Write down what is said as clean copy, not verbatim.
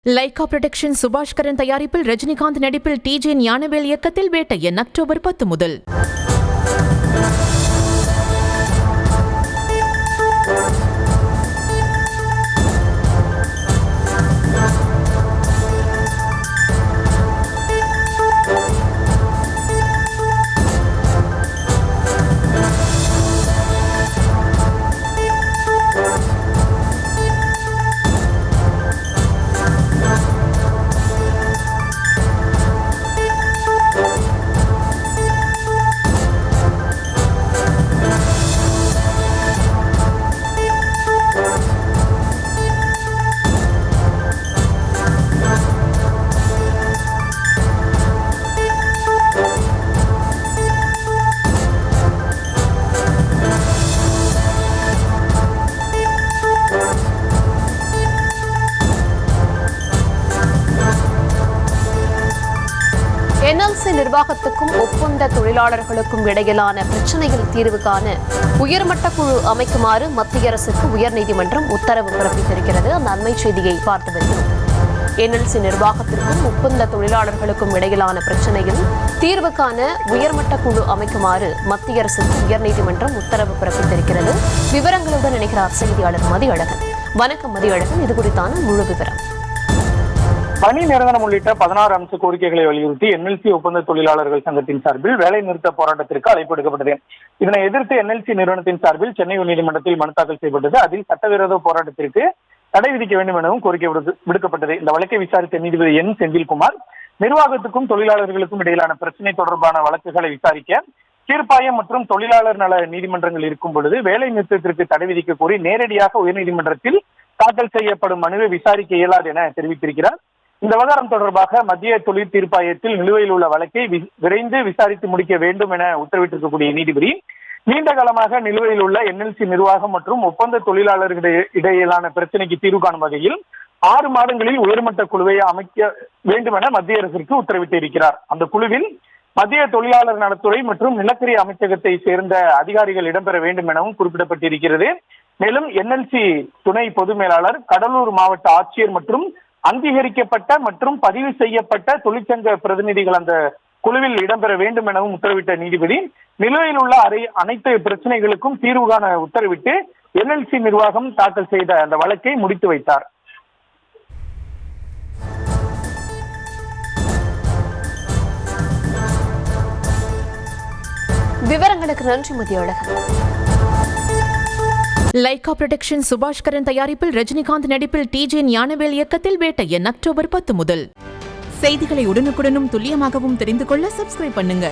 Lyca production Subaskaran தயாரிப்பில் ரஜினிகாந்த் நடிப்பில் DJ Gnanavel இயக்கத்தில் வேட்டையன் அக்டோபர் 10 முதல். NLC நிர்வாகத்துக்கும் ஒப்பந்த தொழிலாளர்களுக்கும் இடையிலான பிரச்சினையில் தீர்வு காண உயர்மட்ட குழு அமைக்குமாறு மத்திய அரசுக்கு உயர்நீதிமன்றம் உத்தரவு பிறப்பித்திருக்கிறது. அந்த அண்மை செய்தியை பார்த்து வருகிறோம். NLC நிர்வாகத்திற்கும் ஒப்பந்த தொழிலாளர்களுக்கும் இடையிலான பிரச்சினையில் தீர்வு காண உயர்மட்ட குழு அமைக்குமாறு மத்திய அரசுக்கு உயர்நீதிமன்றம் உத்தரவு பிறப்பித்திருக்கிறது. விவரங்களுடன் இணைகிறார் செய்தியாளர் மதியழகன். வணக்கம் மதியழகன், இது குறித்தான முழு விவரம். பணி நிரந்தரம் உள்ளிட்ட 16 அம்ச கோரிக்கைகளை வலியுறுத்தி NLC ஒப்பந்த தொழிலாளர்கள் சங்கத்தின் சார்பில் வேலை நிறுத்த போராட்டத்திற்கு அழைப்பு எடுக்கப்பட்டது. இதனை எதிர்த்து NLC நிறுவனத்தின் சார்பில் சென்னை உயர்நீதிமன்றத்தில் மனு தாக்கல் செய்யப்பட்டது. அதில் சட்டவிரோத போராட்டத்திற்கு தடை விதிக்க வேண்டும் எனவும் கோரிக்கை விடுக்கப்பட்டது. இந்த வழக்கை விசாரித்த நீதிபதி N செந்தில்குமார், நிர்வாகத்துக்கும் தொழிலாளர்களுக்கும் இடையிலான பிரச்சினை தொடர்பான வழக்குகளை விசாரிக்க தீர்ப்பாயம் மற்றும் தொழிலாளர் நல நீதிமன்றங்கள் இருக்கும் பொழுது வேலை நிறுத்தத்திற்கு தடை விதிக்க கோரி நேரடியாக உயர்நீதிமன்றத்தில் தாக்கல் செய்யப்படும் மனுவை விசாரிக்க இயலாது என தெரிவித்திருக்கிறார். இந்த விவகாரம் தொடர்பாக மத்திய தொழில் தீர்ப்பாயத்தில் நிலுவையில் உள்ள வழக்கை விரைந்து விசாரித்து முடிக்க வேண்டும் என உத்தரவிட்டிருக்கக்கூடிய நீதிபதி, நீண்ட காலமாக நிலுவையில் உள்ள NLC நிர்வாகம் மற்றும் ஒப்பந்த தொழிலாளர்களிடையே இடையிலான பிரச்சனைக்கு தீர்வு காணும் வகையில் 6 மாதங்களில் உயர்மட்ட குழுவை அமைக்க வேண்டும் என மத்திய அரசிற்கு உத்தரவிட்டிருக்கிறார். அந்த குழுவில் மத்திய தொழிலாளர் நலத்துறை மற்றும் நிலக்கரி அமைச்சகத்தை சேர்ந்த அதிகாரிகள் இடம்பெற வேண்டும் எனவும் குறிப்பிடப்பட்டிருக்கிறது. மேலும் NLC துணை பொது மேலாளர், கடலூர் மாவட்ட ஆட்சியர் மற்றும் அங்கீகரிக்கப்பட்ட மற்றும் பதிவு செய்யப்பட்ட தொழிற்சங்க பிரதிநிதிகள் அந்த குழுவில் இடம்பெற வேண்டும் எனவும் உத்தரவிட்ட நீதிபதி, நிலுவையில் உள்ள அனைத்து பிரச்சனைகளுக்கும் தீர்வு காண உத்தரவிட்டு NLC நிர்வாகம் தாக்கல் செய்த அந்த வழக்கை முடித்து வைத்தார். விவரங்களுக்கு நன்றி மதியழகன். லைகா புரொடக்ஷன் சுபாஷ்கரன் தயாரிப்பில் ரஜினிகாந்த் நடிப்பில் டிஜே ஞானவேல் இயக்கத்தில் வேட்டையன் அக்டோபர் 10 முதல். செய்திகளை உடனுக்குடனும் துல்லியமாகவும் தெரிந்து கொள்ள சப்ஸ்கிரைப் பண்ணுங்க.